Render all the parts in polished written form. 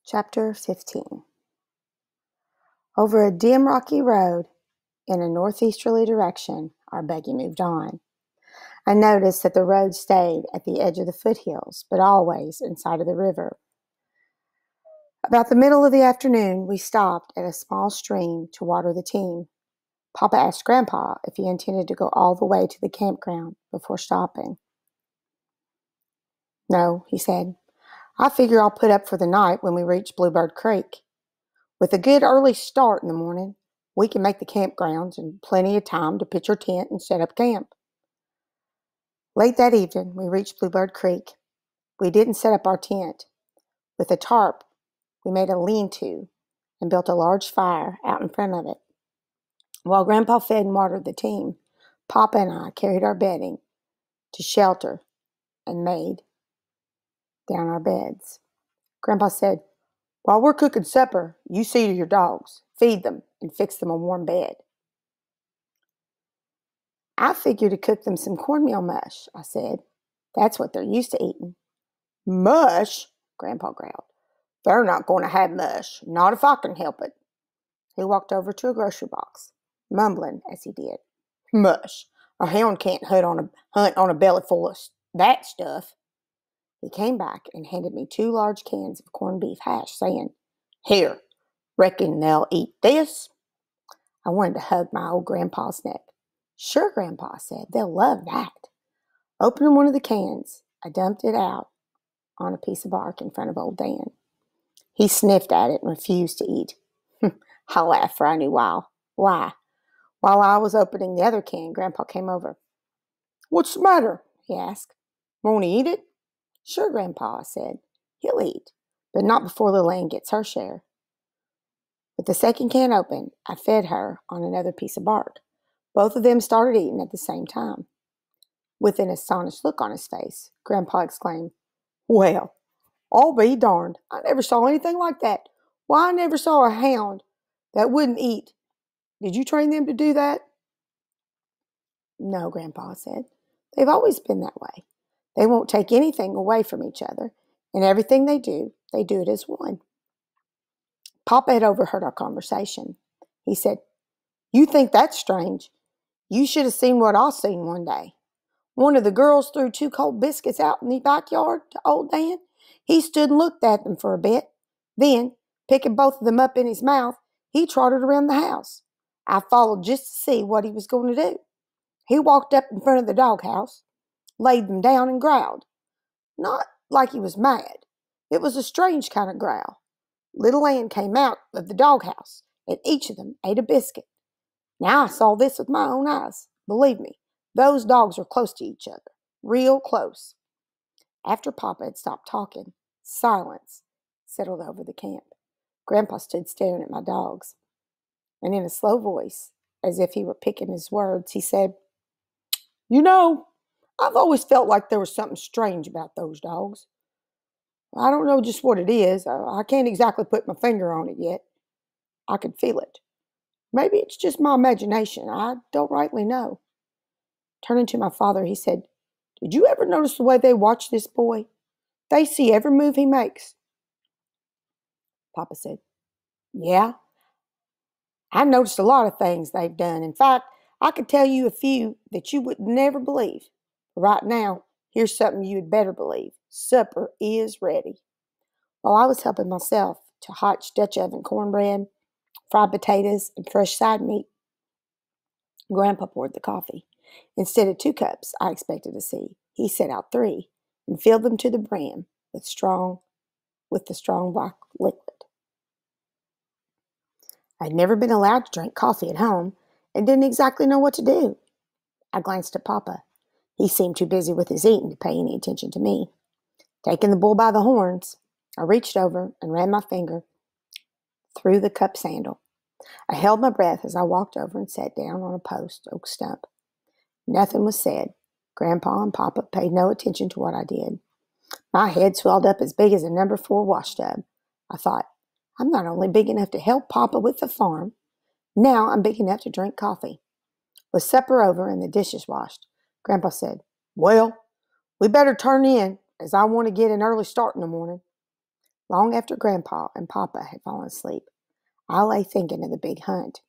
Chapter 15. Over a dim rocky road in a northeasterly direction, our buggy moved on. I noticed that the road stayed at the edge of the foothills, but always inside of the river. About the middle of the afternoon, we stopped at a small stream to water the team. Papa asked Grandpa if he intended to go all the way to the campground before stopping. "No," he said. "I figure I'll put up for the night when we reach Bluebird Creek. With a good early start in the morning, we can make the campgrounds and plenty of time to pitch our tent and set up camp." Late that evening, we reached Bluebird Creek. We didn't set up our tent. With a tarp, we made a lean-to and built a large fire out in front of it. While Grandpa fed and watered the team, Papa and I carried our bedding to shelter and made down our beds. Grandpa said, "While we're cooking supper, you see to your dogs, feed them, and fix them a warm bed." "I figured to cook them some cornmeal mush," I said. "That's what they're used to eating." "Mush?" Grandpa growled. "They're not going to have mush, not if I can help it." He walked over to a grocery box, mumbling as he did. "Mush! A hound can't hunt on a belly full of that stuff." He came back and handed me 2 large cans of corned beef hash, saying, "Here, reckon they'll eat this?" I wanted to hug my old grandpa's neck. "Sure, Grandpa," I said. "They'll love that." Opening one of the cans, I dumped it out on a piece of bark in front of old Dan. He sniffed at it and refused to eat. I laughed, for I knew why. While I was opening the other can, Grandpa came over. "What's the matter?" he asked. "Won't he eat it?" "Sure, Grandpa," I said. "He'll eat, but not before Lil Ann gets her share." With the second can open, I fed her on another piece of bark. Both of them started eating at the same time. With an astonished look on his face, Grandpa exclaimed, "Well, I'll be darned. I never saw anything like that. Why, I never saw a hound that wouldn't eat. Did you train them to do that?" "No, Grandpa," said. "They've always been that way. They won't take anything away from each other, and everything they do it as one." Papa had overheard our conversation. He said, "You think that's strange? You should have seen what I seen one day. One of the girls threw 2 cold biscuits out in the backyard to old Dan. He stood and looked at them for a bit. Then, picking both of them up in his mouth, he trotted around the house. I followed just to see what he was going to do. He walked up in front of the doghouse, laid them down and growled. Not like he was mad. It was a strange kind of growl. Little Ann came out of the doghouse, and each of them ate a biscuit. Now I saw this with my own eyes. Believe me, those dogs are close to each other. Real close." After Papa had stopped talking, silence settled over the camp. Grandpa stood staring at my dogs, and in a slow voice, as if he were picking his words, he said, "You know, I've always felt like there was something strange about those dogs. I don't know just what it is. I can't exactly put my finger on it yet. I can feel it. Maybe it's just my imagination. I don't rightly know." Turning to my father, he said, "Did you ever notice the way they watch this boy? They see every move he makes." Papa said, "Yeah, I noticed a lot of things they've done. In fact, I could tell you a few that you would never believe. But right now, here's something you had better believe. Supper is ready." While I was helping myself to hot Dutch oven cornbread, fried potatoes, and fresh side meat, Grandpa poured the coffee. Instead of 2 cups I expected to see, he set out 3 and filled them to the brim with the strong black liquid. I'd never been allowed to drink coffee at home and didn't exactly know what to do. I glanced at Papa. He seemed too busy with his eating to pay any attention to me. Taking the bull by the horns, I reached over and ran my finger through the cup handle. I held my breath as I walked over and sat down on a post oak stump. Nothing was said. Grandpa and Papa paid no attention to what I did. My head swelled up as big as a number 4 wash tub. I thought, I'm not only big enough to help Papa with the farm, now I'm big enough to drink coffee. With supper over and the dishes washed, Grandpa said, "Well, we better turn in, as I want to get an early start in the morning." Long after Grandpa and Papa had fallen asleep, I lay thinking of the big hunt.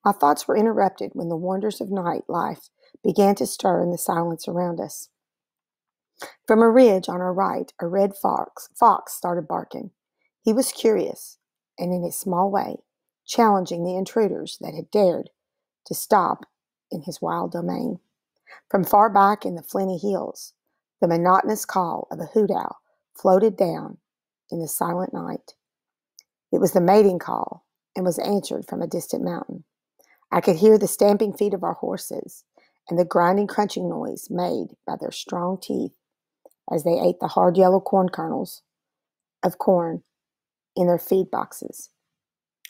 My thoughts were interrupted when the wonders of night life began to stir in the silence around us. From a ridge on our right, a red fox started barking. He was curious, and in his small way, challenging the intruders that had dared to stop in his wild domain. From far back in the flinty hills, the monotonous call of a hoot owl floated down in the silent night. It was the mating call and was answered from a distant mountain. I could hear the stamping feet of our horses and the grinding, crunching noise made by their strong teeth as they ate the hard yellow corn kernels of corn in their feed boxes.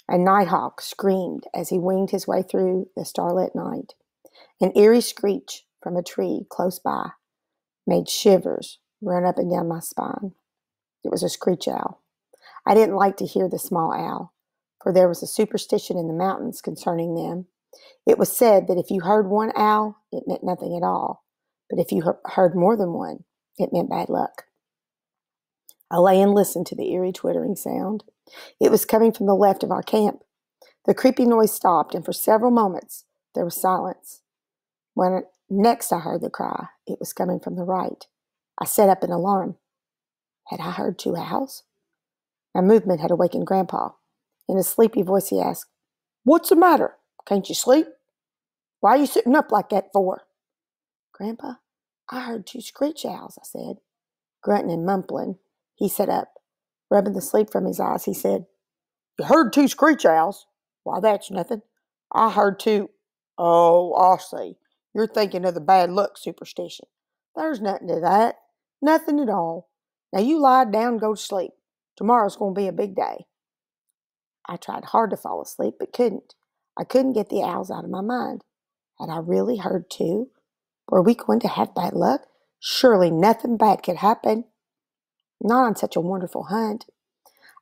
A nighthawk screamed as he winged his way through the starlit night. An eerie screech from a tree close by made shivers run up and down my spine. It was a screech owl. I didn't like to hear the small owl, for there was a superstition in the mountains concerning them. It was said that if you heard one owl, it meant nothing at all, but if you heard more than one, it meant bad luck. I lay and listened to the eerie twittering sound. It was coming from the left of our camp. The creepy noise stopped, and for several moments there was silence. When next I heard the cry, it was coming from the right. I set up in alarm. Had I heard two owls? My movement had awakened Grandpa. In a sleepy voice he asked, "What's the matter? Can't you sleep? Why are you sitting up like that for?" "Grandpa, I heard two screech owls," I said. Grunting and mumbling, he sat up. Rubbing the sleep from his eyes, he said, "You heard two screech owls? Why, that's nothing. I heard two. Oh, I see. You're thinking of the bad luck superstition. There's nothing to that. Nothing at all. Now you lie down and go to sleep. Tomorrow's going to be a big day." I tried hard to fall asleep, but couldn't. I couldn't get the owls out of my mind. Had I really heard two? Were we going to have bad luck? Surely nothing bad could happen. Not on such a wonderful hunt.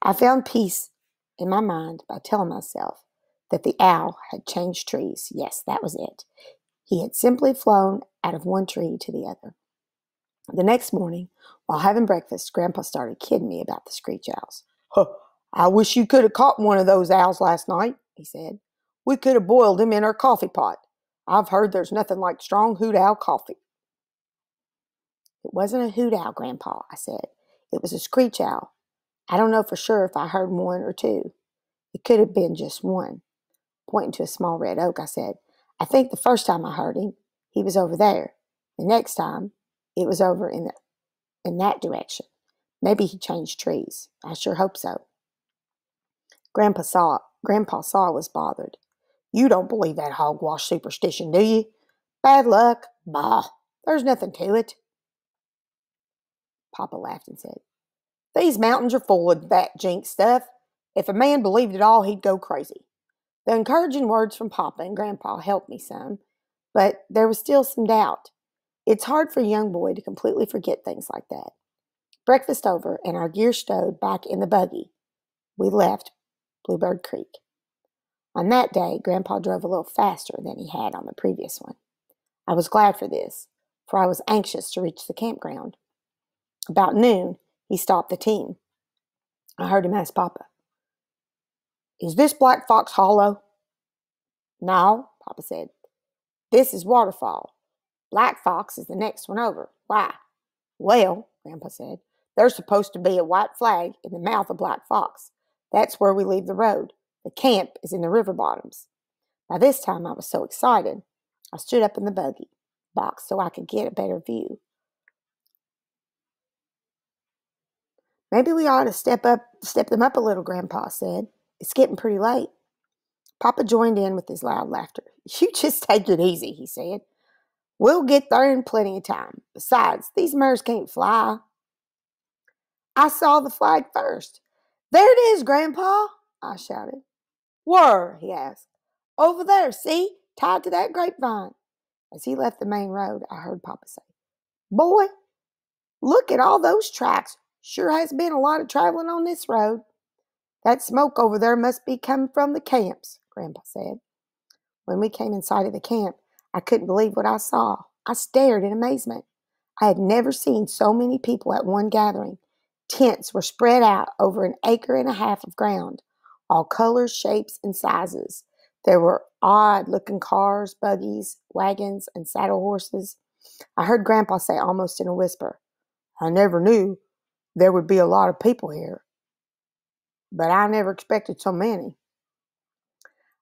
I found peace in my mind by telling myself that the owl had changed trees. Yes, that was it. He had simply flown out of one tree to the other. The next morning, while having breakfast, Grandpa started kidding me about the screech owls. "Huh, I wish you could have caught one of those owls last night," he said. "We could have boiled him in our coffee pot. I've heard there's nothing like strong hoot owl coffee." "It wasn't a hoot owl, Grandpa," I said. "It was a screech owl. I don't know for sure if I heard one or two. It could have been just one." Pointing to a small red oak, I said, "I think the first time I heard him, he was over there. The next time, it was over in that direction. Maybe he changed trees. I sure hope so." Grandpa saw I was bothered. "You don't believe that hogwash superstition, do you? Bad luck? Bah, there's nothing to it." Papa laughed and said, "These mountains are full of that jinx stuff. If a man believed it all, he'd go crazy." The encouraging words from Papa and Grandpa helped me some, but there was still some doubt. It's hard for a young boy to completely forget things like that. Breakfast over and our gear stowed back in the buggy, we left Bluebird Creek. On that day, Grandpa drove a little faster than he had on the previous one. I was glad for this, for I was anxious to reach the campground. About noon, he stopped the team. I heard him ask Papa, "Is this Black Fox Hollow?" "No," Papa said. "This is Waterfall. Black Fox is the next one over. Why?" "Well," Grandpa said, "there's supposed to be a white flag in the mouth of Black Fox. That's where we leave the road. The camp is in the river bottoms." By this time, I was so excited, I stood up in the buggy box so I could get a better view. "Maybe we ought to step them up a little," Grandpa said. "It's getting pretty late." Papa joined in with his loud laughter. "You just take it easy," he said. "We'll get there in plenty of time. Besides, these mares can't fly." "I saw the flag first." "There it is, Grandpa," I shouted. "Where?" he asked. "Over there, see, tied to that grapevine." As he left the main road, I heard Papa say, "Boy, look at all those tracks. Sure has been a lot of traveling on this road." "That smoke over there must be coming from the camps," Grandpa said. When we came in sight of the camp, I couldn't believe what I saw. I stared in amazement. I had never seen so many people at one gathering. Tents were spread out over an acre and a half of ground, all colors, shapes, and sizes. There were odd-looking cars, buggies, wagons, and saddle horses. I heard Grandpa say almost in a whisper, "I never knew there would be a lot of people here, but I never expected so many."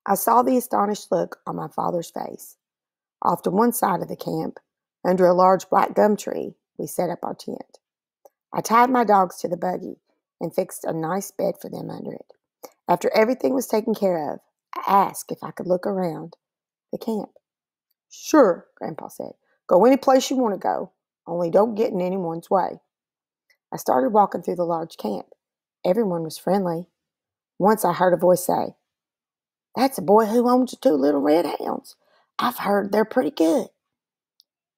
I saw the astonished look on my father's face. Off to one side of the camp, under a large black gum tree, we set up our tent. I tied my dogs to the buggy and fixed a nice bed for them under it. After everything was taken care of, I asked if I could look around the camp. "Sure," Grandpa said. "Go any place you want to go, only don't get in anyone's way." I started walking through the large camp. Everyone was friendly. Once I heard a voice say, "That's a boy who owns the two little red hounds. I've heard they're pretty good."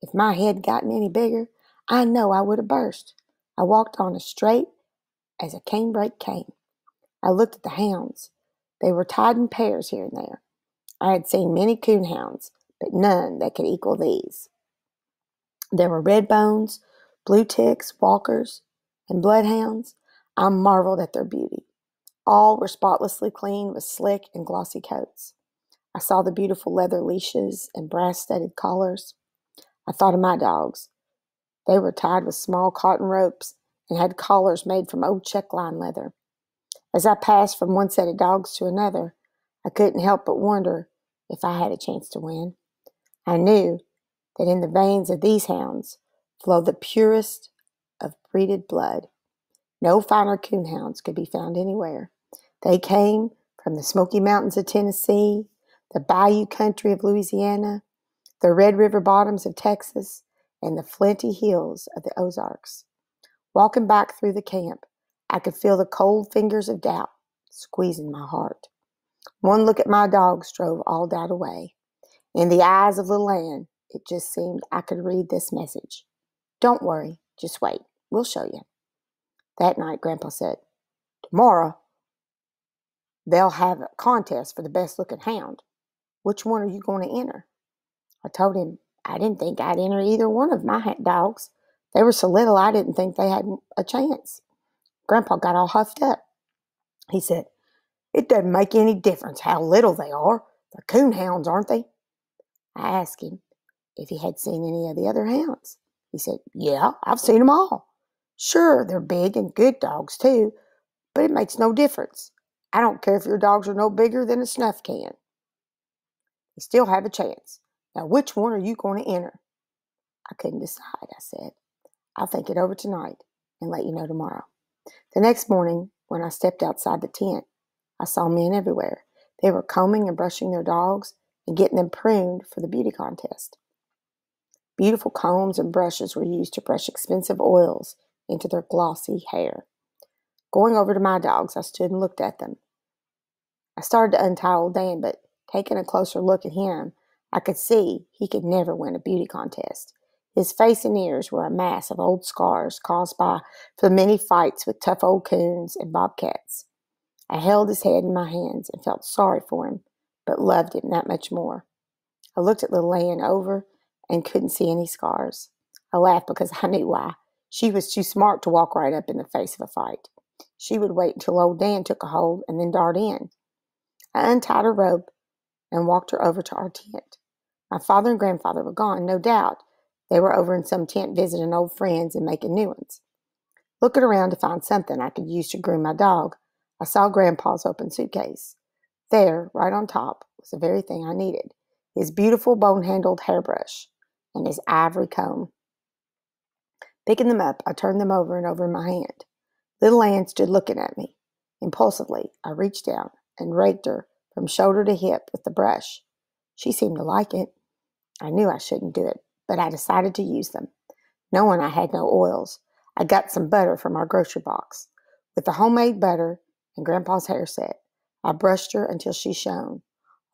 If my head gotten any bigger, I know I would have burst. I walked on as straight as a canebrake cane. I looked at the hounds. They were tied in pairs here and there. I had seen many coonhounds, but none that could equal these. There were red bones, blue ticks, walkers, and bloodhounds. I marveled at their beauty. All were spotlessly clean with slick and glossy coats. I saw the beautiful leather leashes and brass-studded collars. I thought of my dogs. They were tied with small cotton ropes and had collars made from old check-line leather. As I passed from one set of dogs to another, I couldn't help but wonder if I had a chance to win. I knew that in the veins of these hounds flowed the purest of breeded blood. No finer coonhounds could be found anywhere. They came from the Smoky Mountains of Tennessee, the Bayou country of Louisiana, the Red River bottoms of Texas, and the flinty hills of the Ozarks. Walking back through the camp, I could feel the cold fingers of doubt squeezing my heart. One look at my dogs drove all doubt away. In the eyes of little Ann, it just seemed I could read this message. "Don't worry, just wait. We'll show you." That night, Grandpa said, "Tomorrow, they'll have a contest for the best-looking hound. Which one are you going to enter?" I told him I didn't think I'd enter either one of my dogs. They were so little I didn't think they had a chance. Grandpa got all huffed up. He said, "It doesn't make any difference how little they are. They're coonhounds, aren't they?" I asked him if he had seen any of the other hounds. He said, "Yeah, I've seen them all. Sure, they're big and good dogs too, but it makes no difference. I don't care if your dogs are no bigger than a snuff can. You still have a chance. Now, which one are you going to enter?" I couldn't decide, I said. "I'll think it over tonight and let you know tomorrow." The next morning, when I stepped outside the tent, I saw men everywhere. They were combing and brushing their dogs and getting them pruned for the beauty contest. Beautiful combs and brushes were used to brush expensive oils into their glossy hair. Going over to my dogs, I stood and looked at them. I started to untie old Dan, but taking a closer look at him, I could see he could never win a beauty contest. His face and ears were a mass of old scars caused by the many fights with tough old coons and bobcats. I held his head in my hands and felt sorry for him, but loved him that much more. I looked at little Ann over and couldn't see any scars. I laughed because I knew why. She was too smart to walk right up in the face of a fight. She would wait until old Dan took a hold and then dart in. I untied her robe and walked her over to our tent. My father and grandfather were gone, no doubt. They were over in some tent visiting old friends and making new ones. Looking around to find something I could use to groom my dog, I saw Grandpa's open suitcase. There, right on top, was the very thing I needed: his beautiful bone-handled hairbrush and his ivory comb. Picking them up, I turned them over and over in my hand. Little Ann stood looking at me. Impulsively, I reached down and raked her from shoulder to hip with the brush. She seemed to like it. I knew I shouldn't do it, but I decided to use them. Knowing I had no oils, I got some butter from our grocery box. With the homemade butter and Grandpa's hair set, I brushed her until she shone.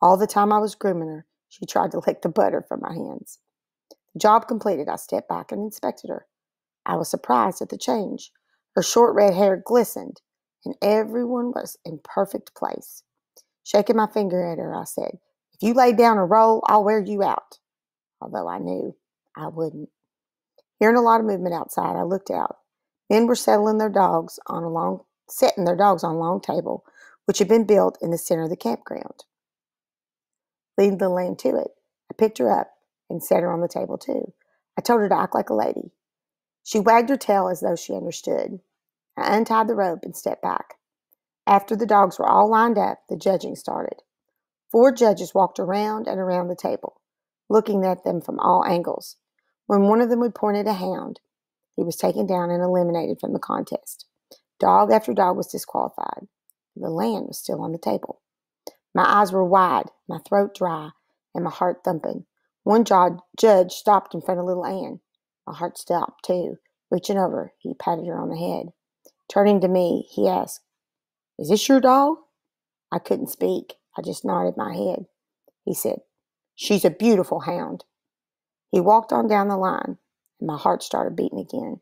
All the time I was grooming her, she tried to lick the butter from my hands. The job completed, I stepped back and inspected her. I was surprised at the change. Her short red hair glistened, and everyone was in perfect place. Shaking my finger at her, I said, "If you lay down and roll, I'll wear you out," although I knew I wouldn't. Hearing a lot of movement outside, I looked out. Men were setting their dogs on a long table, which had been built in the center of the campground. Leading the lamb to it, I picked her up and set her on the table too. I told her to act like a lady. She wagged her tail as though she understood. I untied the rope and stepped back. After the dogs were all lined up, the judging started. 4 judges walked around and around the table, looking at them from all angles. When one of them would point at a hound, he was taken down and eliminated from the contest. Dog after dog was disqualified. The lamb was still on the table. My eyes were wide, my throat dry, and my heart thumping. One judge stopped in front of little Ann. My heart stopped too. Reaching over, he patted her on the head. Turning to me, he asked, "Is this your dog?" I couldn't speak. I just nodded my head. He said, "She's a beautiful hound." He walked on down the line, and my heart started beating again.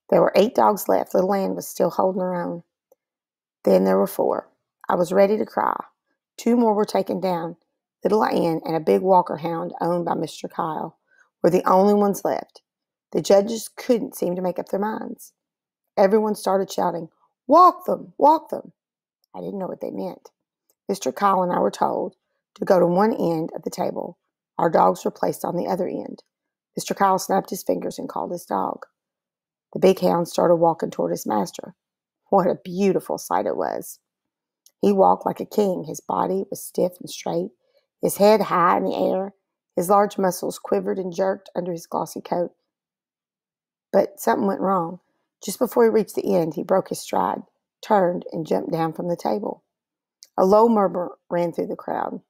There were 8 dogs left. Little Ann was still holding her own. Then there were 4. I was ready to cry. 2 more were taken down. Little Ann and a big Walker hound owned by Mr. Kyle were the only ones left. The judges couldn't seem to make up their minds. Everyone started shouting, "Walk them, walk them." I didn't know what they meant. Mr. Kyle and I were told to go to one end of the table. Our dogs were placed on the other end. Mr. Kyle snapped his fingers and called his dog. The big hound started walking toward his master. What a beautiful sight it was. He walked like a king. His body was stiff and straight, his head high in the air. His large muscles quivered and jerked under his glossy coat. But something went wrong. Just before he reached the end, he broke his stride, turned, and jumped down from the table. A low murmur ran through the crowd.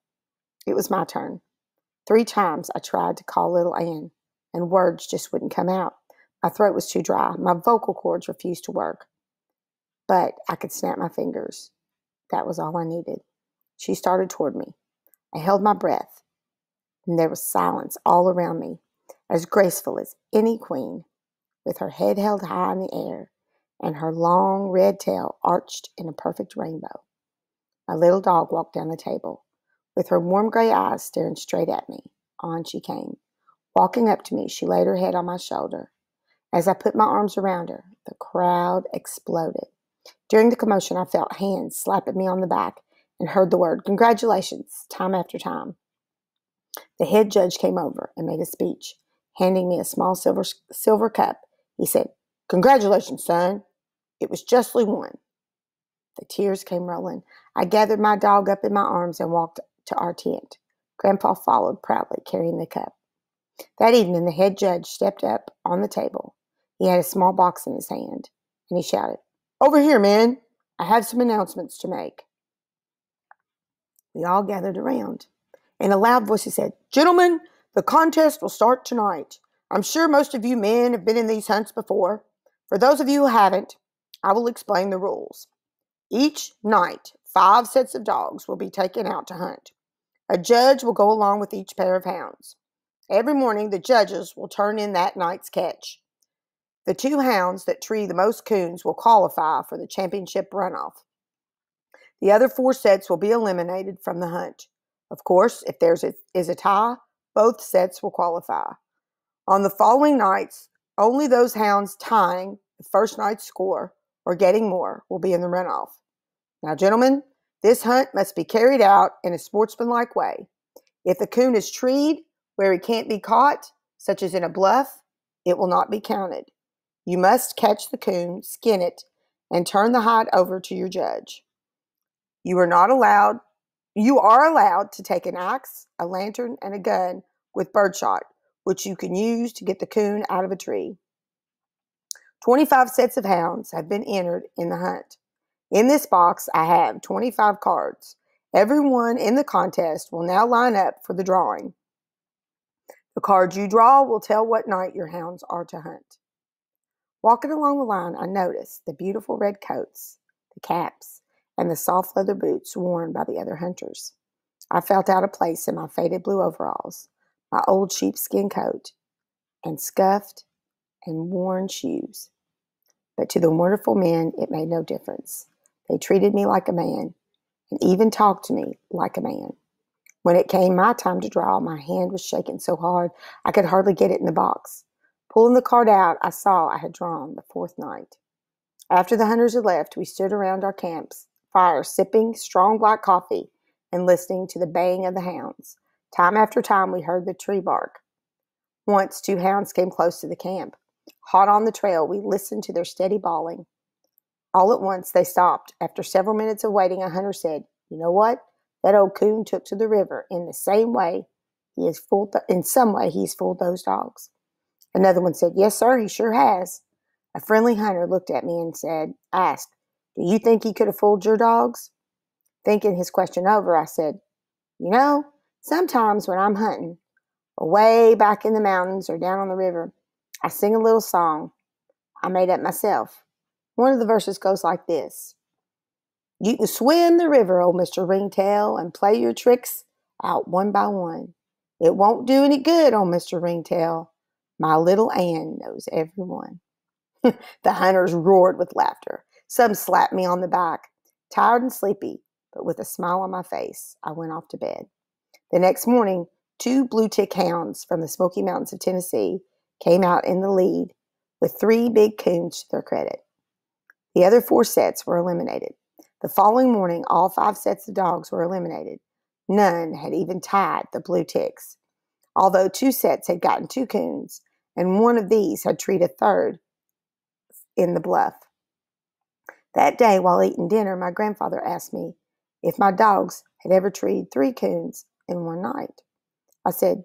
It was my turn. 3 times I tried to call little Ann, and words just wouldn't come out. My throat was too dry. My vocal cords refused to work. But I could snap my fingers. That was all I needed. She started toward me. I held my breath, and there was silence all around me, as graceful as any queen, with her head held high in the air and her long red tail arched in a perfect rainbow. My little dog walked down the table, with her warm gray eyes staring straight at me. On she came. Walking up to me, she laid her head on my shoulder. As I put my arms around her, the crowd exploded. During the commotion, I felt hands slap at me on the back and heard the word "congratulations" time after time. The head judge came over and made a speech, handing me a small silver cup. He said, "Congratulations, son. It was justly won." The tears came rolling. I gathered my dog up in my arms and walked to our tent. Grandpa followed proudly, carrying the cup. That evening, the head judge stepped up on the table. He had a small box in his hand, and he shouted, "Over here, men. I have some announcements to make." We all gathered around. In a loud voice, he said, "Gentlemen, the contest will start tonight. I'm sure most of you men have been in these hunts before. For those of you who haven't, I will explain the rules. Each night, 5 sets of dogs will be taken out to hunt. A judge will go along with each pair of hounds. Every morning, the judges will turn in that night's catch. The 2 hounds that tree the most coons will qualify for the championship runoff. The other 4 sets will be eliminated from the hunt. Of course, if there is a tie, both sets will qualify. On the following nights, only those hounds tying the first night's score or getting more will be in the runoff. Now, gentlemen, this hunt must be carried out in a sportsmanlike way. If the coon is treed where he can't be caught, such as in a bluff, it will not be counted. You must catch the coon, skin it, and turn the hide over to your judge. You are allowed to take an axe, a lantern, and a gun with birdshot, which you can use to get the coon out of a tree. 25 sets of hounds have been entered in the hunt. In this box, I have 25 cards. Everyone in the contest will now line up for the drawing. The cards you draw will tell what night your hounds are to hunt. Walking along the line, I noticed the beautiful red coats, the caps, and the soft leather boots worn by the other hunters. I felt out of place in my faded blue overalls, my old sheepskin coat, and scuffed and worn shoes. But to the wonderful men, it made no difference. They treated me like a man and even talked to me like a man. When it came my time to draw, my hand was shaking so hard I could hardly get it in the box. Pulling the card out, I saw I had drawn the fourth night. After the hunters had left, we stood around our fire, sipping strong black coffee and listening to the baying of the hounds. Time after time, we heard the tree bark. Once, 2 hounds came close to the camp. Hot on the trail, we listened to their steady bawling. All at once, they stopped. After several minutes of waiting, a hunter said, "You know what? That old coon took to the river in the same way. In some way, he's fooled those dogs." Another one said, "Yes, sir, he sure has." A friendly hunter looked at me and asked, "Do you think he could have fooled your dogs?" Thinking his question over, I said, Sometimes when I'm hunting, away back in the mountains or down on the river, I sing a little song I made up myself. One of the verses goes like this: "You can swim the river, old Mr. Ringtail, and play your tricks out one by one. It won't do any good, old Mr. Ringtail. My little Ann knows everyone." The hunters roared with laughter. Some slapped me on the back. Tired and sleepy, but with a smile on my face, I went off to bed. The next morning, 2 blue tick hounds from the Smoky Mountains of Tennessee came out in the lead with 3 big coons to their credit. The other 4 sets were eliminated. The following morning, all 5 sets of dogs were eliminated. None had even tied the blue ticks, although 2 sets had gotten 2 coons, and one of these had treed a third in the bluff. That day, while eating dinner, my grandfather asked me if my dogs had ever treed 3 coons in one night. I said,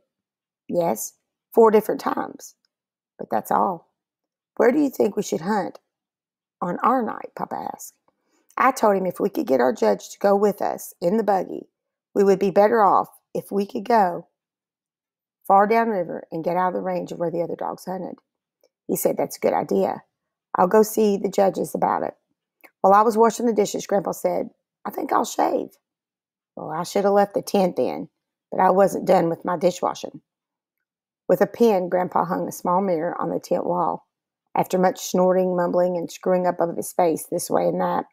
"Yes, 4 different times, but that's all." "Where do you think we should hunt on our night?" Papa asked. I told him if we could get our judge to go with us in the buggy, we would be better off if we could go far downriver and get out of the range of where the other dogs hunted. He said, "That's a good idea. I'll go see the judges about it." While I was washing the dishes, Grandpa said, "I think I'll shave." Well, I should have left the tent then, but I wasn't done with my dishwashing. With a pin, Grandpa hung a small mirror on the tent wall. After much snorting, mumbling, and screwing up of his face this way and that,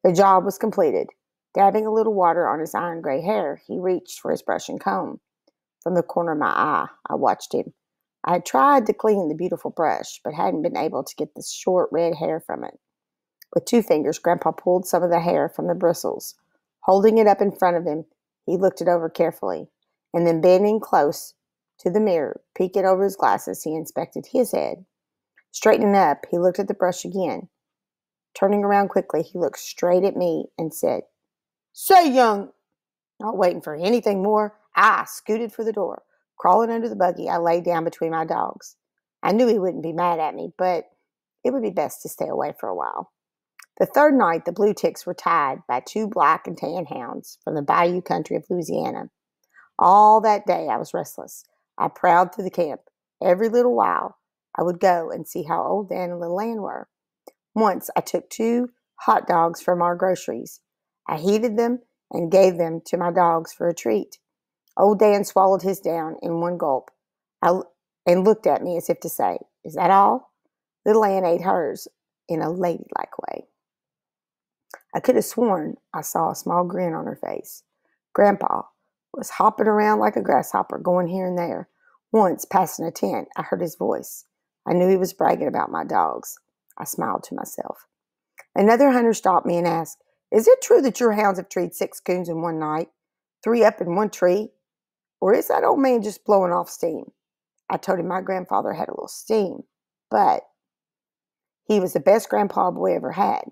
the job was completed. Dabbing a little water on his iron gray hair, he reached for his brush and comb. From the corner of my eye, I watched him. I had tried to clean the beautiful brush, but hadn't been able to get the short red hair from it. With 2 fingers, Grandpa pulled some of the hair from the bristles. Holding it up in front of him, he looked it over carefully, and then bending close to the mirror, peeking over his glasses, he inspected his head. Straightening up, he looked at the brush again. Turning around quickly, he looked straight at me and said, "Say, young..." Not waiting for anything more, I scooted for the door. Crawling under the buggy, I lay down between my dogs. I knew he wouldn't be mad at me, but it would be best to stay away for a while. The third night, the blue ticks were tied by 2 black and tan hounds from the bayou country of Louisiana. All that day, I was restless. I prowled through the camp. Every little while, I would go and see how Old Dan and Little Ann were. Once, I took 2 hot dogs from our groceries. I heated them and gave them to my dogs for a treat. Old Dan swallowed his down in one gulp and looked at me as if to say, "Is that all?" Little Ann ate hers in a ladylike way. I could have sworn I saw a small grin on her face. Grandpa was hopping around like a grasshopper, going here and there. Once, passing a tent, I heard his voice. I knew he was bragging about my dogs. I smiled to myself. Another hunter stopped me and asked, "Is it true that your hounds have treed 6 coons in one night, 3 up in one tree? Or is that old man just blowing off steam?" I told him my grandfather had a little steam, but he was the best grandpa a boy ever had.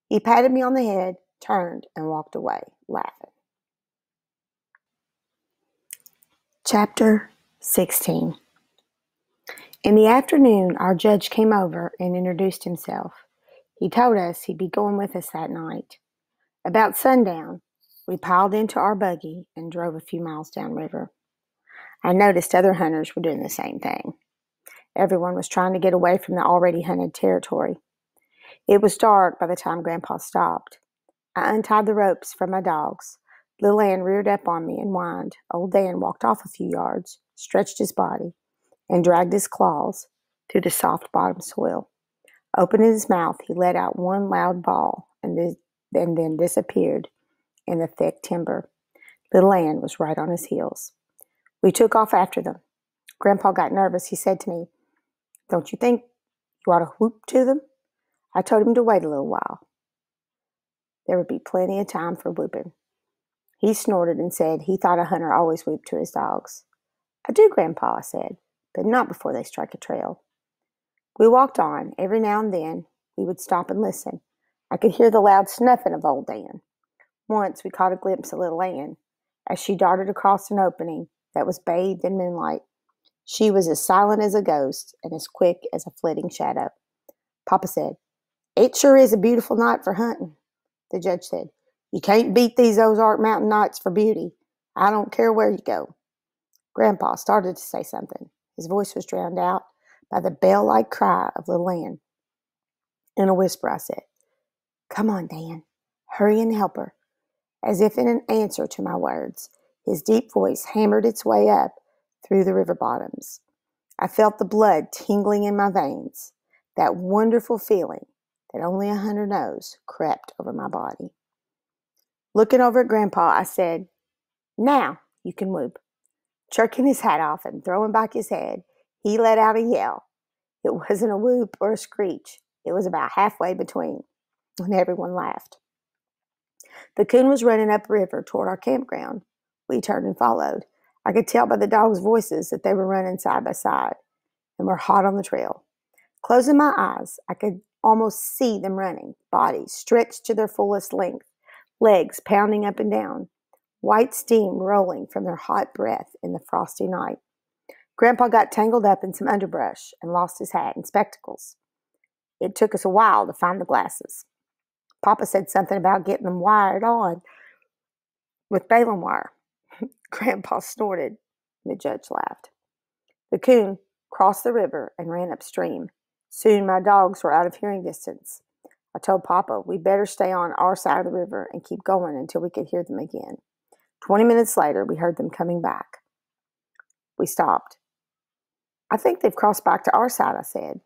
He patted me on the head, turned, and walked away, laughing. Chapter 16. In the afternoon, our judge came over and introduced himself. He told us he'd be going with us that night. About sundown, we piled into our buggy and drove a few miles downriver. I noticed other hunters were doing the same thing. Everyone was trying to get away from the already hunted territory. It was dark by the time Grandpa stopped. I untied the ropes from my dogs. Little Ann reared up on me and whined. Old Dan walked off a few yards, stretched his body, and dragged his claws through the soft bottom soil. Opening his mouth, he let out one loud bawl and then disappeared in the thick timber. Little Ann was right on his heels. We took off after them. Grandpa got nervous. He said to me, Don't you think you ought to whoop to them? I told him to wait a little while. There would be plenty of time for whooping. He snorted and said he thought a hunter always whooped to his dogs. I do, Grandpa, I said, but not before they strike a trail. We walked on. Every now and then we would stop and listen. I could hear the loud snuffing of old Dan. Once we caught a glimpse of little Ann as she darted across an opening that was bathed in moonlight. She was as silent as a ghost and as quick as a flitting shadow. Papa said, "It sure is a beautiful night for hunting." The judge said, "You can't beat these Ozark Mountain nights for beauty. I don't care where you go." Grandpa started to say something. His voice was drowned out by the bell-like cry of little Ann. In a whisper, I said, "Come on, Dan. Hurry and help her." As if in an answer to my words, his deep voice hammered its way up through the river bottoms. I felt the blood tingling in my veins. That wonderful feeling that only a hunter knows crept over my body. Looking over at Grandpa, I said, "Now you can whoop." Jerking his hat off and throwing back his head, he let out a yell. It wasn't a whoop or a screech. It was about halfway between, and everyone laughed. The coon was running upriver toward our campground. We turned and followed. I could tell by the dogs' voices that they were running side by side and were hot on the trail. Closing my eyes, I could almost see them running, bodies stretched to their fullest length, legs pounding up and down, white steam rolling from their hot breath in the frosty night. Grandpa got tangled up in some underbrush and lost his hat and spectacles. It took us a while to find the glasses. Papa said something about getting them wired on with baling wire. Grandpa snorted, and the judge laughed. The coon crossed the river and ran upstream. Soon my dogs were out of hearing distance. I told Papa we'd better stay on our side of the river and keep going until we could hear them again. 20 minutes later, we heard them coming back. We stopped. "I think they've crossed back to our side," I said.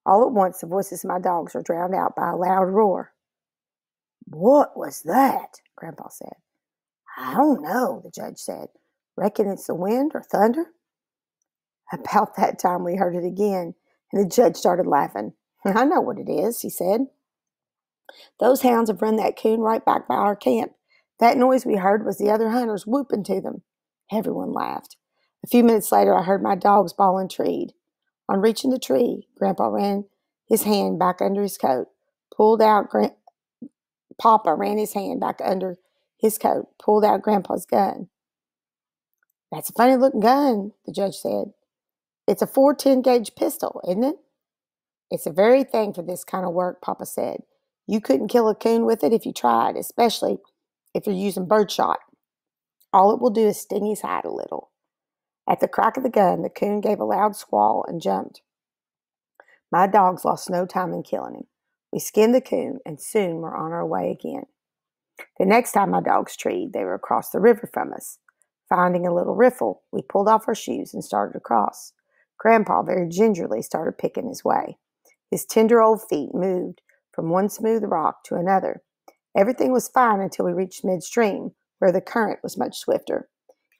All at once, the voices of my dogs were drowned out by a loud roar. "What was that?" Grandpa said. "I don't know," the judge said. "Reckon it's the wind or thunder." About that time, we heard it again, and the judge started laughing. "I know what it is," he said. "Those hounds have run that coon right back by our camp. That noise we heard was the other hunters whooping to them." Everyone laughed. A few minutes later, I heard my dogs bawling treed. On reaching the tree, Grandpa ran his hand back under his coat, pulled out Papa ran his hand back under his coat, pulled out Grandpa's gun. "That's a funny-looking gun," the judge said. "It's a 410-gauge pistol, isn't it?" "It's the very thing for this kind of work," Papa said. "You couldn't kill a coon with it if you tried, especially if you're using birdshot. All it will do is sting his hide a little." At the crack of the gun, the coon gave a loud squall and jumped. My dogs lost no time in killing him. We skinned the coon and soon were on our way again. The next time my dogs treed, they were across the river from us. Finding a little riffle, we pulled off our shoes and started across. Grandpa very gingerly started picking his way. His tender old feet moved from one smooth rock to another. Everything was fine until we reached midstream, where the current was much swifter.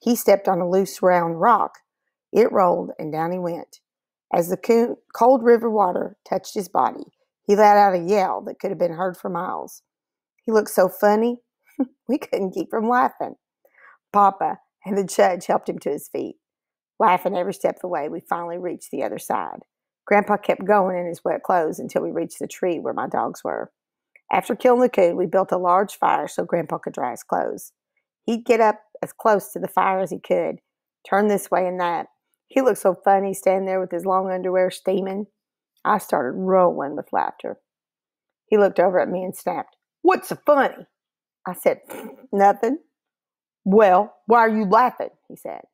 He stepped on a loose round rock. It rolled, and down he went. As the cold river water touched his body, he let out a yell that could have been heard for miles. He looked so funny, we couldn't keep from laughing. Papa and the judge helped him to his feet. Laughing every step of the way, we finally reached the other side. Grandpa kept going in his wet clothes until we reached the tree where my dogs were. After killing the coon, we built a large fire so Grandpa could dry his clothes. He'd get up as close to the fire as he could, turn this way and that. He looked so funny standing there with his long underwear steaming. I started rolling with laughter. He looked over at me and snapped, "What's so funny?" I said, "Nothing." "Well, why are you laughing?" he said.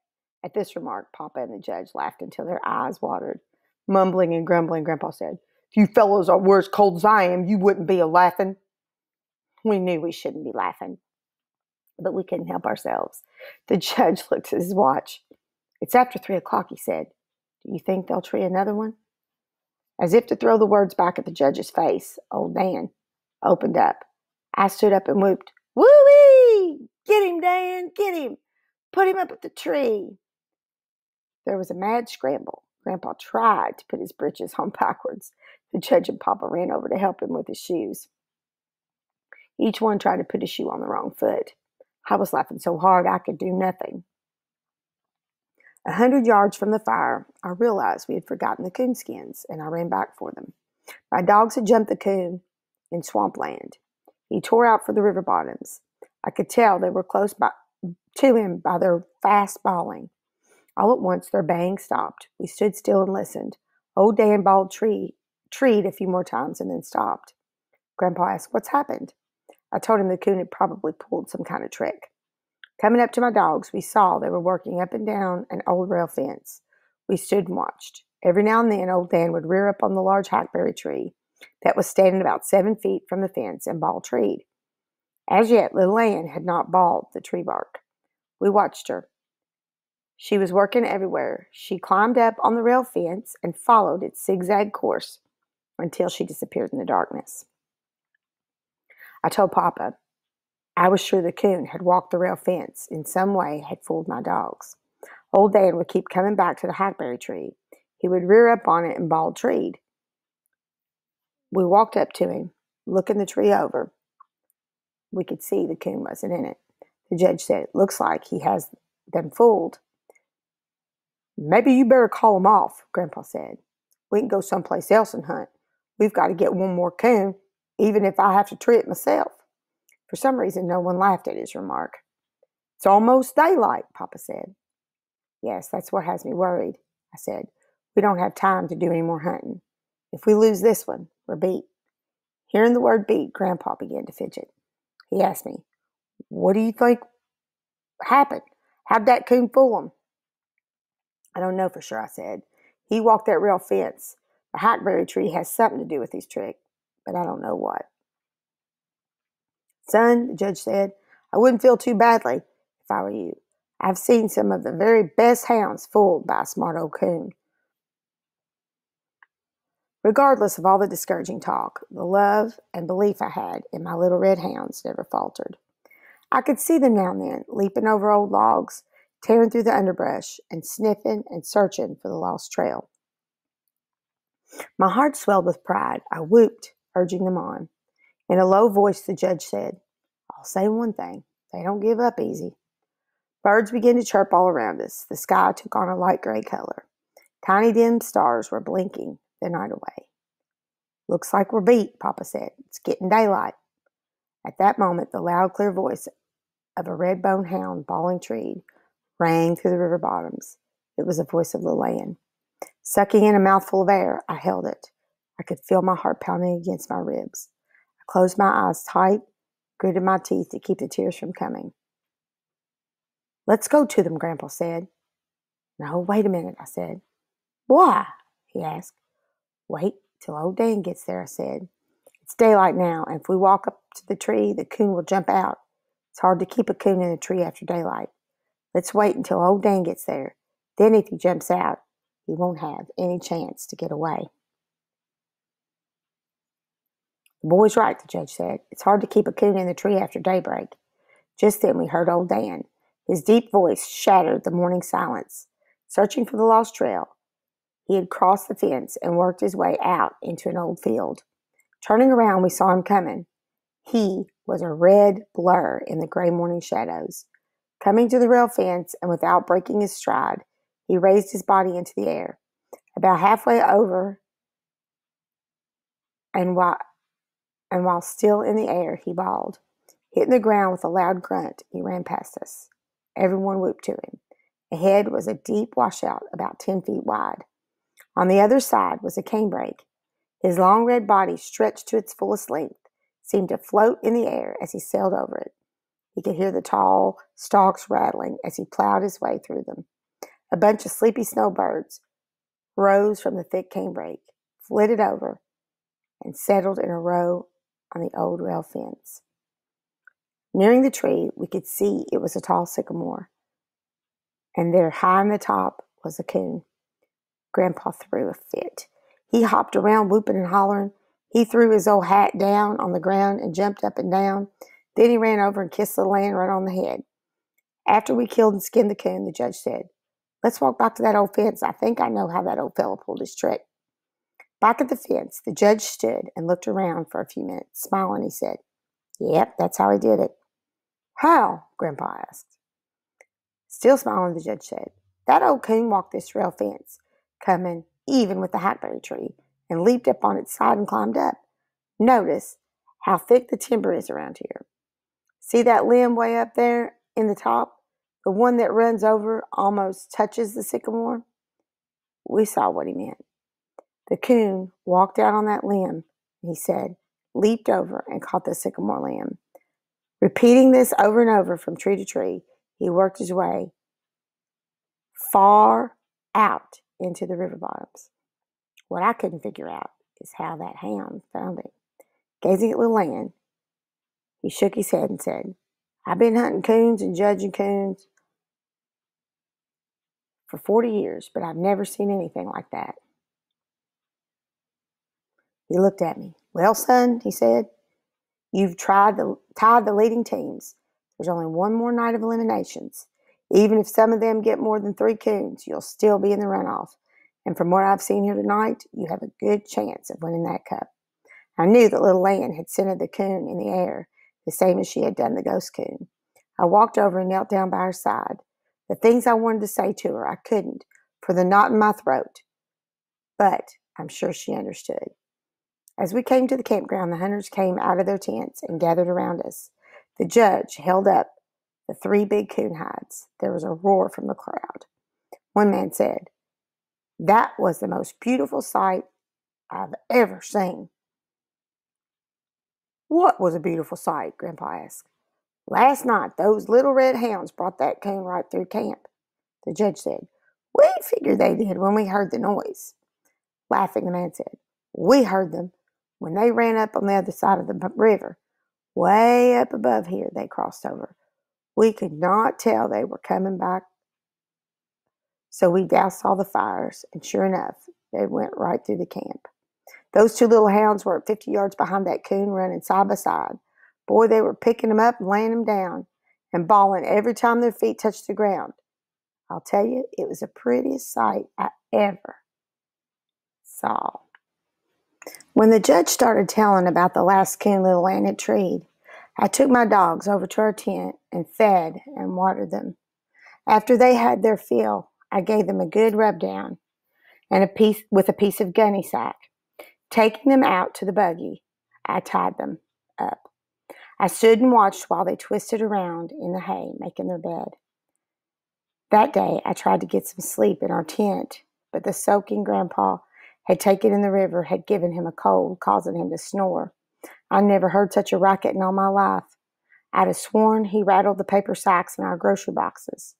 At this remark, Papa and the judge laughed until their eyes watered. Mumbling and grumbling, Grandpa said, "If you fellows were as cold as I am, you wouldn't be a-laughing." We knew we shouldn't be laughing, but we couldn't help ourselves. The judge looked at his watch. "It's after 3 o'clock, he said. "Do you think they'll tree another one?" As if to throw the words back at the judge's face, old Dan opened up. I stood up and whooped, "Woo-wee! Get him, Dan! Get him! Put him up at the tree!" There was a mad scramble. Grandpa tried to put his breeches on backwards. The judge and Papa ran over to help him with his shoes. Each one tried to put his shoe on the wrong foot. I was laughing so hard I could do nothing. 100 yards from the fire, I realized we had forgotten the coonskins, and I ran back for them. My dogs had jumped the coon in swampland. He tore out for the river bottoms. I could tell they were close to him by their fast bawling. All at once, their baying stopped. We stood still and listened. Old Dan bawled treed a few more times and then stopped. Grandpa asked, "What's happened?" I told him the coon had probably pulled some kind of trick. Coming up to my dogs, we saw they were working up and down an old rail fence. We stood and watched. Every now and then, old Dan would rear up on the large hackberry tree that was standing about 7 feet from the fence and bawl treed. As yet, little Ann had not bawled the tree bark. We watched her. She was working everywhere. She climbed up on the rail fence and followed its zigzag course until she disappeared in the darkness. I told Papa I was sure the coon had walked the rail fence in some way, had fooled my dogs. Old Dan would keep coming back to the hackberry tree. He would rear up on it and bawl treed. We walked up to him, looking the tree over. We could see the coon wasn't in it. The judge said, "Looks like he has them fooled." "Maybe you better call him off," Grandpa said. "We can go someplace else and hunt. We've got to get one more coon, even if I have to tree it myself." For some reason, no one laughed at his remark. "It's almost daylight," Papa said. "Yes, that's what has me worried," I said. "We don't have time to do any more hunting. If we lose this one, we're beat." Hearing the word beat, Grandpa began to fidget. He asked me, "What do you think happened? How'd that coon fool him?" "I don't know for sure," I said. "He walked that rail fence. The hackberry tree has something to do with his trick, but I don't know what." "Son," the judge said, "I wouldn't feel too badly if I were you. I've seen some of the very best hounds fooled by a smart old coon." Regardless of all the discouraging talk, the love and belief I had in my little red hounds never faltered. I could see them now and then, leaping over old logs, tearing through the underbrush, and sniffing and searching for the lost trail. My heart swelled with pride. I whooped, urging them on. In a low voice, the judge said, "I'll say one thing. They don't give up easy." Birds began to chirp all around us. The sky took on a light gray color. Tiny dim stars were blinking the night away. "Looks like we're beat," Papa said. "It's getting daylight." At that moment, the loud, clear voice of a red-boned hound bawling treed rang through the river bottoms. It was the voice of Lil Ann. Sucking in a mouthful of air, I held it. I could feel my heart pounding against my ribs. I closed my eyes tight, gritted my teeth to keep the tears from coming. "Let's go to them," Grandpa said. "No, wait a minute," I said. "Why?" he asked. "Wait till old Dan gets there," I said. "It's daylight now, and if we walk up to the tree, the coon will jump out. It's hard to keep a coon in a tree after daylight. Let's wait until old Dan gets there. Then if he jumps out, he won't have any chance to get away." "The boy's right," the judge said. "It's hard to keep a coon in the tree after daybreak." Just then we heard old Dan. His deep voice shattered the morning silence. Searching for the lost trail, he had crossed the fence and worked his way out into an old field. Turning around, we saw him coming. He was a red blur in the gray morning shadows. Coming to the rail fence and without breaking his stride, he raised his body into the air. About halfway over, and while still in the air, he bawled. Hitting the ground with a loud grunt, he ran past us. Everyone whooped to him. Ahead was a deep washout about 10 feet wide. On the other side was a canebrake. His long red body, stretched to its fullest length, seemed to float in the air as he sailed over it. He could hear the tall stalks rattling as he plowed his way through them. A bunch of sleepy snowbirds rose from the thick canebrake, flitted over, and settled in a row on the old rail fence. Nearing the tree, we could see it was a tall sycamore, and there high on the top was a coon. Grandpa threw a fit. He hopped around, whooping and hollering. He threw his old hat down on the ground and jumped up and down. Then he ran over and kissed Little Ann right on the head. After we killed and skinned the coon, the judge said, Let's walk back to that old fence. I think I know how that old fellow pulled his trick. Back at the fence, the judge stood and looked around for a few minutes. Smiling, he said, "Yep, that's how he did it." "How?" Grandpa asked. Still smiling, the judge said, "That old coon walked this rail fence, coming even with the hackberry tree, and leaped up on its side and climbed up. Notice how thick the timber is around here. See that limb way up there in the top? The one that runs over almost touches the sycamore?" We saw what he meant. The coon walked out on that limb, he said, leaped over and caught the sycamore limb. Repeating this over and over from tree to tree, he worked his way far out into the river bottoms. What I couldn't figure out is how that hound found him. Gazing at little Ann, he shook his head and said, "I've been hunting coons and judging coons for 40 years, but I've never seen anything like that." He looked at me. "Well, son," he said, "you've tied the leading teams. There's only one more night of eliminations. Even if some of them get more than 3 coons, you'll still be in the runoff. And from what I've seen here tonight, you have a good chance of winning that cup." I knew that little Ann had scented the coon in the air, the same as she had done the ghost coon. I walked over and knelt down by her side. The things I wanted to say to her, I couldn't, for the knot in my throat. But I'm sure she understood. As we came to the campground, the hunters came out of their tents and gathered around us. The judge held up the 3 big coon hides. There was a roar from the crowd. One man said, "That was the most beautiful sight I've ever seen." "What was a beautiful sight?" Grandpa asked. "Last night, those little red hounds brought that coon right through camp," the judge said. "We figured they did when we heard the noise." Laughing, the man said, "We heard them when they ran up on the other side of the river. Way up above here, they crossed over. We could not tell they were coming back, so we doused all the fires, and sure enough, they went right through the camp. Those 2 little hounds were at 50 yards behind that coon, running side by side. Boy, they were picking him up and laying him down and bawling every time their feet touched the ground. I'll tell you, it was the prettiest sight I ever saw." When the judge started telling about the last coon little Ann had treed, I took my dogs over to our tent and fed and watered them. After they had their fill, I gave them a good rub down and a piece of gunny sack. Taking them out to the buggy, I tied them up. I stood and watched while they twisted around in the hay, making their bed. That day, I tried to get some sleep in our tent, but the soaking Grandpa had taken in the river had given him a cold, causing him to snore. I never heard such a racket in all my life. I'd have sworn he rattled the paper sacks in our grocery boxes.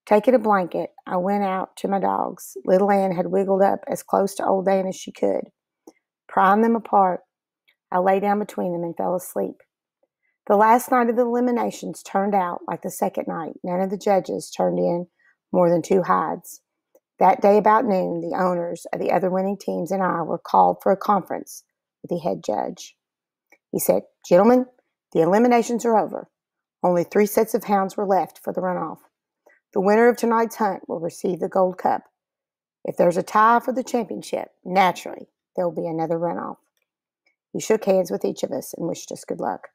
Taking a blanket, I went out to my dogs. Little Ann had wiggled up as close to old Ann as she could. Prying them apart, I lay down between them and fell asleep. The last night of the eliminations turned out like the second night. None of the judges turned in more than 2 hides. That day about noon, the owners of the other winning teams and I were called for a conference with the head judge. He said, "Gentlemen, the eliminations are over. Only 3 sets of hounds were left for the runoff. The winner of tonight's hunt will receive the gold cup. If there's a tie for the championship, naturally, there will be another runoff." He shook hands with each of us and wished us good luck.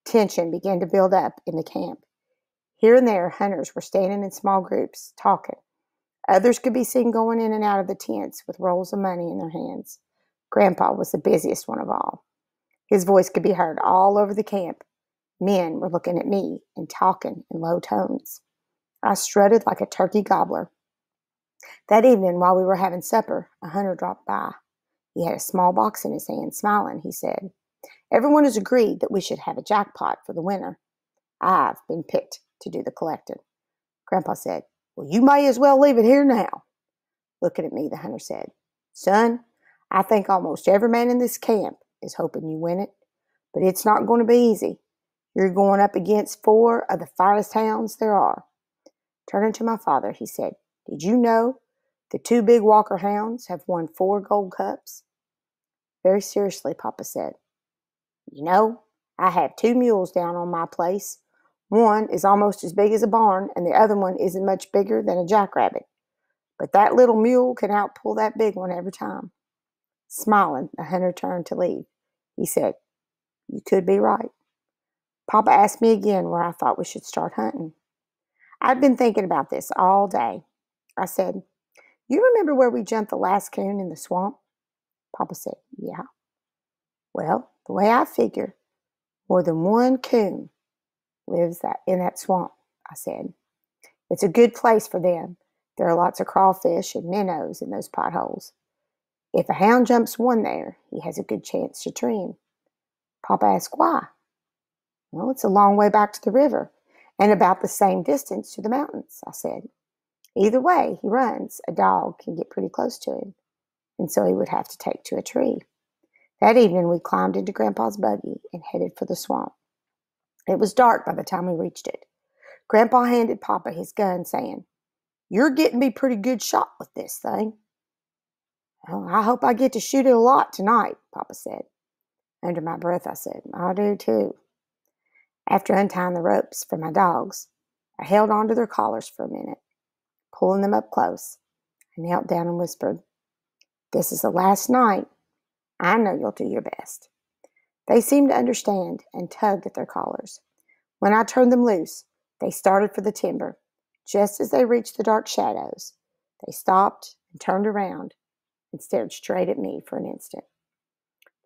Tension began to build up in the camp. Here and there, hunters were standing in small groups, talking. Others could be seen going in and out of the tents with rolls of money in their hands. Grandpa was the busiest one of all. His voice could be heard all over the camp. Men were looking at me and talking in low tones. I strutted like a turkey gobbler. That evening, while we were having supper, a hunter dropped by. He had a small box in his hand. Smiling, he said, "Everyone has agreed that we should have a jackpot for the winner. I've been picked to do the collecting." Grandpa said, "Well, you may as well leave it here now." Looking at me, the hunter said, "Son, I think almost every man in this camp is hoping you win it, but it's not going to be easy. You're going up against 4 of the finest hounds there are." Turning to my father, he said, "Did you know the 2 big Walker hounds have won 4 gold cups?" Very seriously, Papa said, "You know, I have 2 mules down on my place. One is almost as big as a barn, and the other one isn't much bigger than a jackrabbit. but that little mule can outpull that big one every time." Smiling, the hunter turned to leave. He said, "You could be right." Papa asked me again where I thought we should start hunting. I'd been thinking about this all day. I said, "You remember where we jumped the last coon in the swamp?" Papa said, "Yeah." "Well, the way I figure, more than one coon lives in that swamp," I said. "It's a good place for them. There are lots of crawfish and minnows in those potholes. If a hound jumps one there, he has a good chance to tree him." Papa asked why. "Well, it's a long way back to the river and about the same distance to the mountains," I said. "Either way he runs, a dog can get pretty close to him, and so he would have to take to a tree." That evening we climbed into Grandpa's buggy and headed for the swamp. It was dark by the time we reached it. Grandpa handed Papa his gun, saying, "You're getting me pretty good shot with this thing." "Well, I hope I get to shoot it a lot tonight," Papa said. Under my breath, I said, "I do too." After untying the ropes for my dogs, I held onto their collars for a minute, pulling them up close. I knelt down and whispered, "This is the last night. I know you'll do your best." They seemed to understand and tugged at their collars. When I turned them loose, they started for the timber. Just as they reached the dark shadows, they stopped and turned around and stared straight at me for an instant.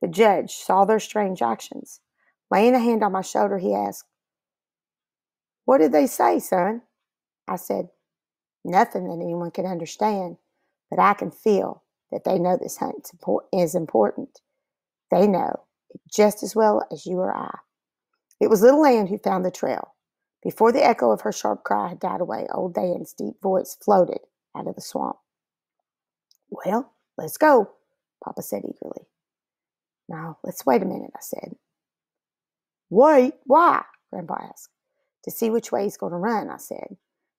The judge saw their strange actions. Laying a hand on my shoulder, he asked, "What did they say, son?" I said, "Nothing that anyone could understand, but I can feel that they know this hunt is important. They know it just as well as you or I." It was Little Ann who found the trail. Before the echo of her sharp cry had died away, Old Dan's deep voice floated out of the swamp. "Well, let's go," Papa said eagerly. "No, let's wait a minute," I said. "Wait? Why?" Grandpa asked. "To see which way he's going to run," I said.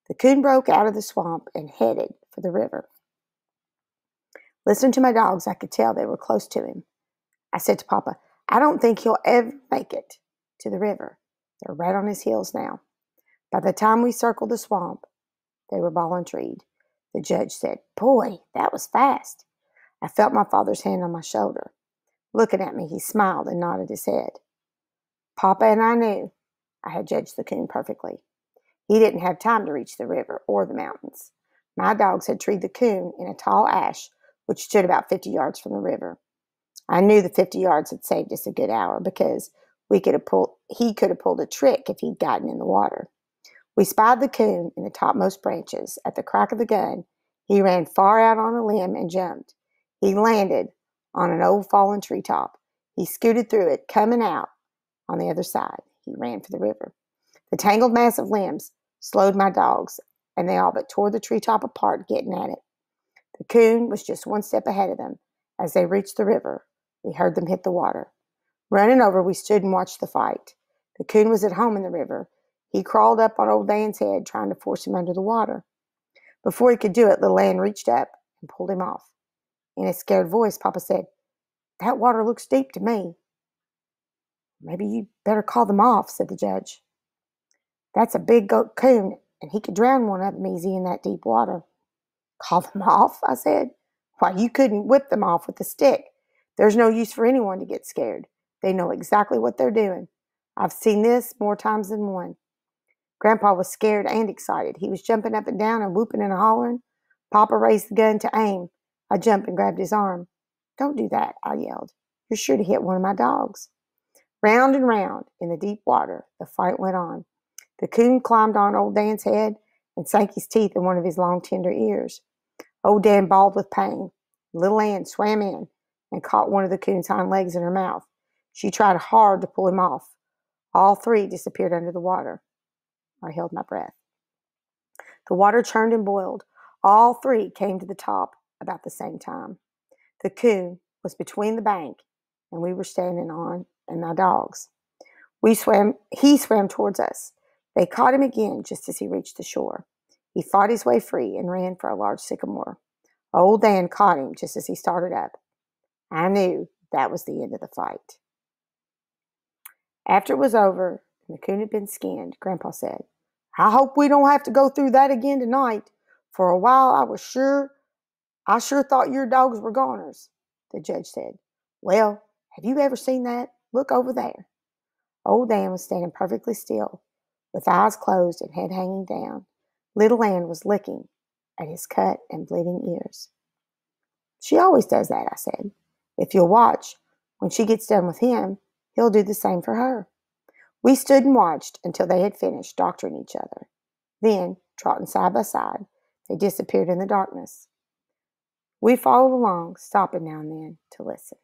The coon broke out of the swamp and headed for the river. Listening to my dogs, I could tell they were close to him. I said to Papa, "I don't think he'll ever make it to the river." They're right on his heels now. By the time we circled the swamp, they were ball and treed. The judge said, "Boy, that was fast." I felt my father's hand on my shoulder. Looking at me, he smiled and nodded his head. Papa and I knew I had judged the coon perfectly. He didn't have time to reach the river or the mountains. My dogs had treed the coon in a tall ash which stood about 50 yards from the river. I knew the 50 yards had saved us a good hour because he could have pulled a trick if he'd gotten in the water. We spied the coon in the topmost branches. At the crack of the gun, he ran far out on a limb and jumped. He landed on an old fallen treetop. He scooted through it, coming out on the other side. He ran for the river. The tangled mass of limbs slowed my dogs, and they all but tore the treetop apart getting at it. The coon was just one step ahead of them. As they reached the river, we heard them hit the water. Running over, we stood and watched the fight. The coon was at home in the river. He crawled up on Old Dan's head, trying to force him under the water. Before he could do it, Little Ann reached up and pulled him off. In a scared voice, Papa said, "That water looks deep to me." "Maybe you better call them off," said the judge. "That's a big goat coon, and he could drown one of them easy in that deep water." "Call them off?" I said. "Why, you couldn't whip them off with a stick. There's no use for anyone to get scared. They know exactly what they're doing. I've seen this more times than one." Grandpa was scared and excited. He was jumping up and down and whooping and hollering. Papa raised the gun to aim. I jumped and grabbed his arm. "Don't do that," I yelled. "You're sure to hit one of my dogs." Round and round in the deep water, the fight went on. The coon climbed on Old Dan's head and sank his teeth in one of his long, tender ears. Old Dan bawled with pain. Little Ann swam in and caught one of the coon's hind legs in her mouth. She tried hard to pull him off. All three disappeared under the water. I held my breath. The water churned and boiled. All three came to the top about the same time. The coon was between the bank and we were standing on, and my dogs. He swam towards us. They caught him again just as he reached the shore. He fought his way free and ran for a large sycamore. Old Dan caught him just as he started up. I knew that was the end of the fight. After it was over and the coon had been skinned, Grandpa said, "I hope we don't have to go through that again tonight. For a while I sure thought your dogs were goners, the judge said. Well, have you ever seen that? Look over there. Old Dan was standing perfectly still, with eyes closed and head hanging down. Little Ann was licking at his cut and bleeding ears. She always does that, I said. If you'll watch, when she gets done with him, he'll do the same for her. We stood and watched until they had finished doctoring each other. Then, trotting side by side, they disappeared in the darkness. We followed along, stopping now and then to listen.